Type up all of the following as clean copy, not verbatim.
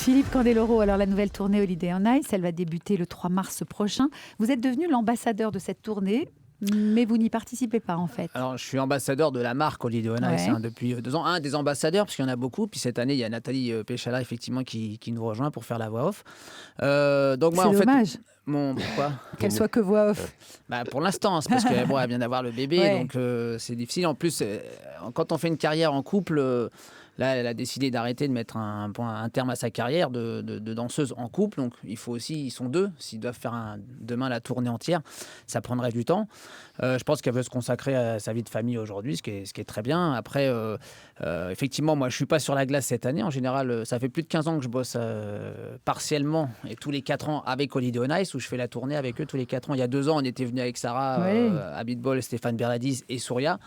Philippe Candeloro, alors la nouvelle tournée Holiday on Ice, elle va débuter le 3 mars prochain. Vous êtes devenu l'ambassadeur de cette tournée, mais vous n'y participez pas en fait. Alors, je suis ambassadeur de la marque Holiday on Ice depuis 2 ans. Un des ambassadeurs, parce qu'il y en a beaucoup. Puis cette année, il y a Nathalie Péchala, effectivement, qui nous rejoint pour faire la voix off. Donc moi, c'est dommage. Pourquoi qu'elle soit que voix off. Pour l'instant, c'est parce qu'elle vient d'avoir le bébé, donc c'est difficile. En plus, quand on fait une carrière en couple... Là, elle a décidé d'arrêter de mettre un terme à sa carrière de danseuse en couple. Donc, il faut aussi, ils sont 2. S'ils doivent faire demain la tournée entière, ça prendrait du temps. Je pense qu'elle veut se consacrer à sa vie de famille aujourd'hui, ce qui est très bien. Après, effectivement, moi, je ne suis pas sur la glace cette année. En général, ça fait plus de 15 ans que je bosse partiellement et tous les 4 ans avec Holiday on Ice, où je fais la tournée avec eux tous les 4 ans. Il y a 2 ans, on était venu avec Sarah, Abitbol, Stéphane Bernadis et Souria.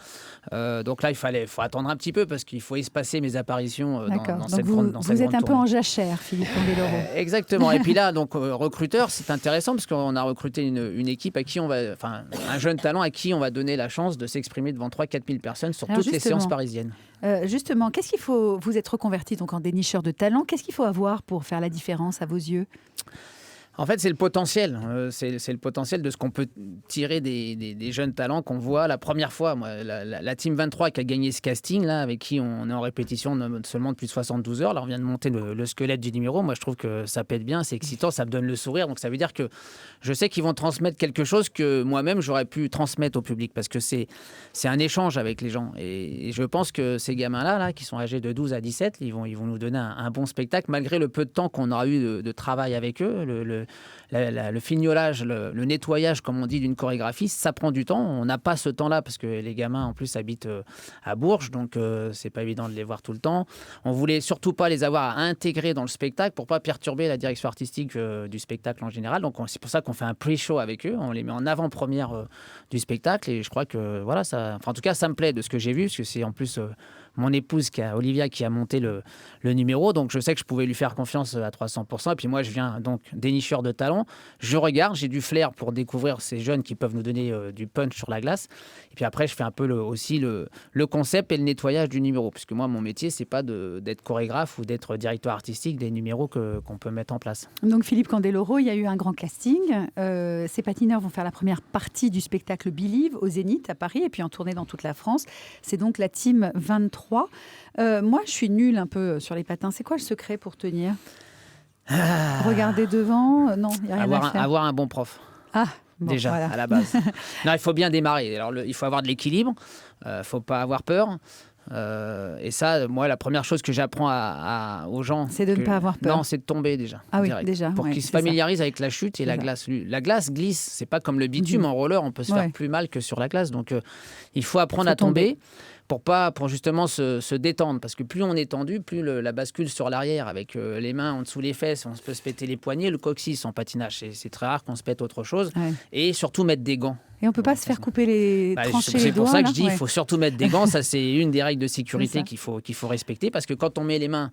Donc là, faut attendre un petit peu parce qu'il faut espacer mes apparitions dans cette grande tournée. Vous êtes un peu en jachère, Philippe Candeloro. Exactement. Et puis là, donc recruteur, c'est intéressant parce qu'on a recruté une équipe à qui un jeune talent à qui on va donner la chance de s'exprimer devant 3-4 000 personnes sur toutes les séances parisiennes. Justement, qu'est-ce qu'il faut... Vous êtes reconverti donc en dénicheur de talent. Qu'est-ce qu'il faut avoir pour faire la différence à vos yeux ? En fait, c'est le potentiel. C'est le potentiel de ce qu'on peut tirer des jeunes talents qu'on voit la première fois. Moi, la Team 23 qui a gagné ce casting, là, avec qui on est en répétition seulement depuis 72 heures. Là, on vient de monter le squelette du numéro. Moi, je trouve que ça pète bien, c'est excitant, ça me donne le sourire. Donc, ça veut dire que je sais qu'ils vont transmettre quelque chose que moi-même, j'aurais pu transmettre au public parce que c'est un échange avec les gens. Et je pense que ces gamins-là, qui sont âgés de 12 à 17, ils vont nous donner un bon spectacle, malgré le peu de temps qu'on aura eu de travail avec eux. Le fignolage, le nettoyage, comme on dit, d'une chorégraphie, ça prend du temps. On n'a pas ce temps-là parce que les gamins, en plus, habitent à Bourges, donc c'est pas évident de les voir tout le temps. On voulait surtout pas les avoir à intégrer dans le spectacle pour pas perturber la direction artistique du spectacle en général. Donc c'est pour ça qu'on fait un pre-show avec eux. On les met en avant-première du spectacle et je crois que voilà, en tout cas, ça me plaît de ce que j'ai vu parce que c'est en plus mon épouse Olivia qui a monté le numéro, donc je sais que je pouvais lui faire confiance à 300%. Et puis moi, je viens donc dénicheur de talent. Je regarde, j'ai du flair pour découvrir ces jeunes qui peuvent nous donner du punch sur la glace. Et puis après, je fais un peu aussi le concept et le nettoyage du numéro, puisque moi, mon métier, c'est pas d'être chorégraphe ou d'être directeur artistique des numéros qu'on peut mettre en place. Donc Philippe Candeloro, il y a eu un grand casting. Ces patineurs vont faire la première partie du spectacle Believe au Zénith à Paris et puis en tournée dans toute la France. C'est donc la Team 23. Moi, je suis nulle un peu sur les patins. C'est quoi le secret pour tenir ? Regarder devant ? Non, il n'y a rien à faire. Avoir un bon prof. Déjà, à la base. Non, il faut bien démarrer. Alors, il faut avoir de l'équilibre. Il ne faut pas avoir peur. Et ça, moi, la première chose que j'apprends aux gens... C'est de ne pas avoir peur. Non, c'est de tomber déjà. Ah oui, déjà. Pour qu'ils se familiarisent avec la chute et la glace. La glace glisse. C'est pas comme le bitume en roller. On peut se faire plus mal que sur la glace. Donc, il faut apprendre à tomber. Pour justement se détendre, parce que plus on est tendu, plus la bascule sur l'arrière, avec les mains en dessous les fesses, on peut se péter les poignets, le coccyx en patinage, c'est très rare qu'on se pète autre chose, et surtout mettre des gants. Et on ne peut pas se faire couper les trancher les doigts. C'est pour ça que je dis qu'il faut surtout mettre des gants, ça c'est une des règles de sécurité qu'il faut respecter, parce que quand on met les mains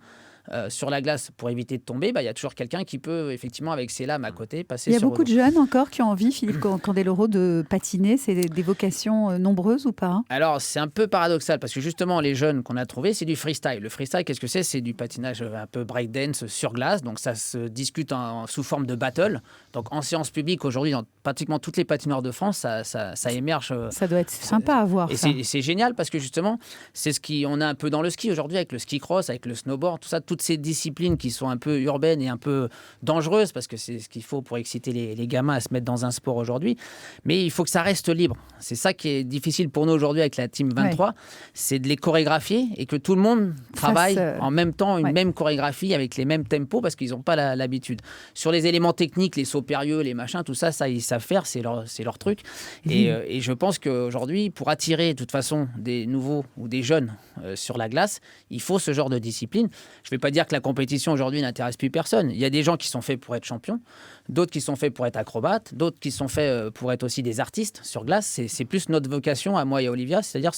sur la glace pour éviter de tomber, il y a toujours quelqu'un qui peut, effectivement, avec ses lames à côté, passer sur... Il y a beaucoup de jeunes encore qui ont envie, Philippe Candeloro, de patiner. C'est des vocations nombreuses ou pas ? Alors, c'est un peu paradoxal parce que justement, les jeunes qu'on a trouvés, c'est du freestyle. Le freestyle, qu'est-ce que c'est ? C'est du patinage un peu breakdance sur glace. Donc, ça se discute sous forme de battle. Donc, en séance publique, aujourd'hui, dans pratiquement toutes les patinoires de France, ça émerge. Ça doit être sympa à voir. Et c'est génial parce que justement, c'est on a un peu dans le ski aujourd'hui, avec le ski cross, avec le snowboard, tout ça, toutes ces disciplines qui sont un peu urbaines et un peu dangereuses, parce que c'est ce qu'il faut pour exciter les gamins à se mettre dans un sport aujourd'hui. Mais il faut que ça reste libre. C'est ça qui est difficile pour nous aujourd'hui avec la Team 23, c'est de les chorégraphier et que tout le monde travaille en même temps une même chorégraphie avec les mêmes tempos, parce qu'ils n'ont pas l'habitude. Sur les éléments techniques, les sauts périlleux, les machins, tout ça, ils savent faire, c'est leur truc. Et je pense qu'aujourd'hui, pour attirer de toute façon des nouveaux ou des jeunes sur la glace, il faut ce genre de discipline. Je ne vais pas dire que la compétition aujourd'hui n'intéresse plus personne. Il y a des gens qui sont faits pour être champions, d'autres qui sont faits pour être acrobates, d'autres qui sont faits pour être aussi des artistes sur glace. C'est plus notre vocation à moi et à Olivia. C'est-à-dire,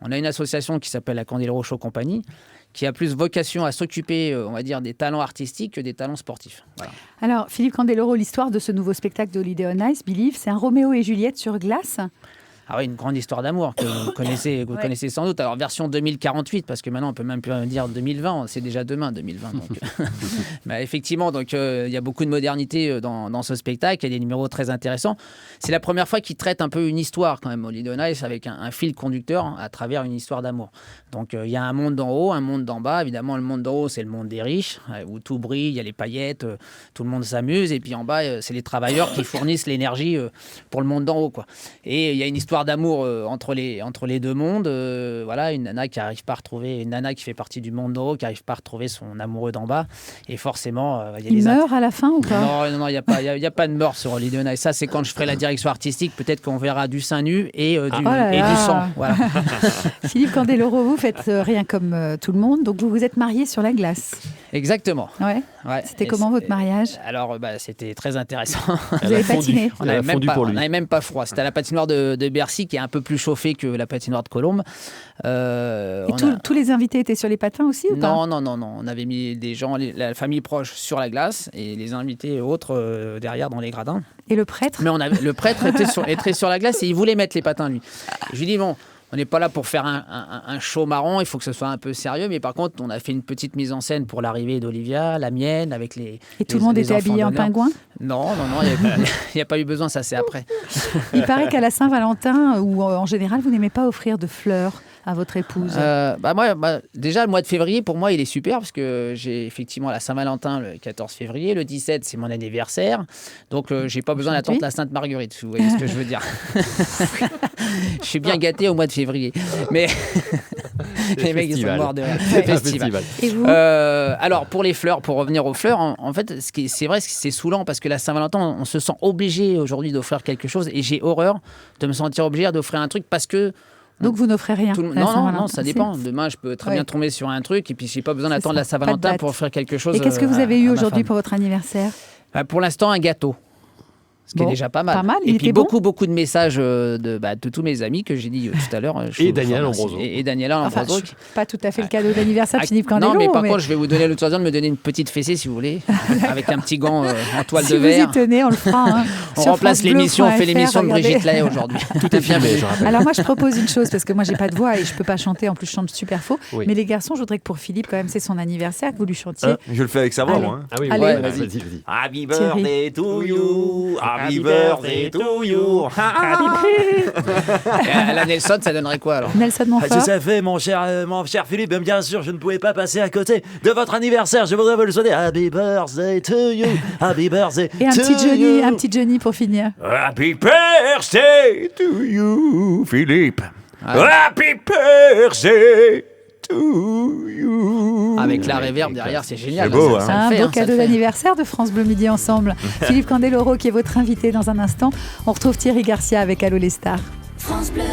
on a une association qui s'appelle la Candeloro Show Company, qui a plus vocation à s'occuper, on va dire, des talents artistiques que des talents sportifs. Voilà. Alors, Philippe Candeloro, l'histoire de ce nouveau spectacle de Holiday on Ice, Believe, c'est un Roméo et Juliette sur glace ? Ah oui, une grande histoire d'amour que vous connaissez sans doute. Alors version 2048, parce que maintenant on peut même plus dire 2020, c'est déjà demain 2020. Donc, bah, effectivement, donc il y a beaucoup de modernité dans ce spectacle. Il y a des numéros très intéressants. C'est la première fois qu'il traite un peu une histoire quand même, Holiday on Ice, avec un fil conducteur à travers une histoire d'amour. Donc il y a un monde d'en haut, un monde d'en bas. Évidemment, le monde d'en haut, c'est le monde des riches, où tout brille, il y a les paillettes, tout le monde s'amuse. Et puis en bas, c'est les travailleurs qui fournissent l'énergie pour le monde d'en haut, quoi. Et il y a une histoire d'amour entre les deux mondes. Voilà, une nana qui arrive pas à retrouver, une nana qui fait partie du monde d'en haut, qui arrive pas à retrouver son amoureux d'en bas. Et forcément, il meurt à la fin ou pas? Non, il y a pas de mort sur Holiday on Ice. Ça, c'est quand je ferai la direction artistique. Peut-être qu'on verra du sein nu et du sang. Voilà. Philippe Candeloro, vous faites rien comme tout le monde, donc vous vous êtes marié sur la glace. Exactement. Ouais. C'était comment votre mariage? Alors, c'était très intéressant. Vous avez patiné? On n'avait même pas froid. C'était à la patinoire de Bercy, qui est un peu plus chauffée que la patinoire de Colombes. Tous les invités étaient sur les patins aussi ou pas? Non. On avait mis des gens, la famille proche sur la glace et les invités autres derrière dans les gradins. Et le prêtre? Mais le prêtre était sur la glace et il voulait mettre les patins, lui. Je lui dis, bon, on n'est pas là pour faire un show marrant, il faut que ce soit un peu sérieux. Mais par contre, on a fait une petite mise en scène pour l'arrivée d'Olivia, la mienne, avec les. Et tout le monde était habillé en pingouin? Non, il n'y a pas eu besoin, ça c'est après. Il paraît qu'à la Saint-Valentin, ou en général, vous n'aimez pas offrir de fleurs à votre épouse? Déjà, le mois de février, pour moi, il est super, parce que j'ai effectivement la Saint-Valentin le 14 février, le 17, c'est mon anniversaire. Donc, j'ai pas besoin d'attendre la Sainte-Marguerite, vous voyez ce que je veux dire. Je suis bien gâté au mois de février. Mais les mecs, ils sont morts de rire. Festival. Et vous? Alors, pour les fleurs, pour revenir aux fleurs, en fait, c'est vrai que c'est saoulant, parce que la Saint-Valentin, on se sent obligé aujourd'hui d'offrir quelque chose, et j'ai horreur de me sentir obligé d'offrir un truc parce que. Donc vous n'offrez rien? Non, ça dépend. Demain, je peux très bien tomber sur un truc et puis j'ai pas besoin d'attendre la Saint-Valentin pour offrir quelque chose. Et qu'est-ce que vous avez eu aujourd'hui pour votre anniversaire? Pour l'instant, un gâteau. Ce qui est déjà pas mal. Et puis beaucoup de messages de tous mes amis que j'ai dit tout à l'heure. Et Daniel Ambroso. Et Daniel Ambroso. Pas tout à fait le cadeau d'anniversaire de Philippe Candeloro. Non, mais par contre, je vais vous donner l'autorisation de me donner une petite fessée si vous voulez, avec un petit gant en toile de verre. Si vous y tenez, on le fera. On remplace l'émission, on fait l'émission de Brigitte Lahaie aujourd'hui. Tout est bien, mais je rappelle. Alors moi, je propose une chose, parce que moi, j'ai pas de voix et je peux pas chanter. En plus, je chante super faux. Oui. Mais les garçons, je voudrais que pour Philippe, quand même, c'est son anniversaire, que vous lui chantiez. Je le fais avec sa voix, moi. Ah oui, vas-y. Happy birthday to you. Happy birthday to you. La Nelson, ça donnerait quoi alors? Nelson Montfort. Tout à fait, mon cher Philippe. Bien sûr, je ne pouvais pas passer à côté de votre anniversaire. Je voudrais vous le souhaiter. Happy birthday to you. Happy birthday et un petit Johnny pour finir. Happy birthday to you, Philippe. Happy birthday to you. Avec la réverb derrière, c'est génial. C'est beau, hein. Un beau cadeau d'anniversaire de France Bleu Midi ensemble. Philippe Candeloro qui est votre invité dans un instant. On retrouve Thierry Garcia avec Allô les stars. France Bleu.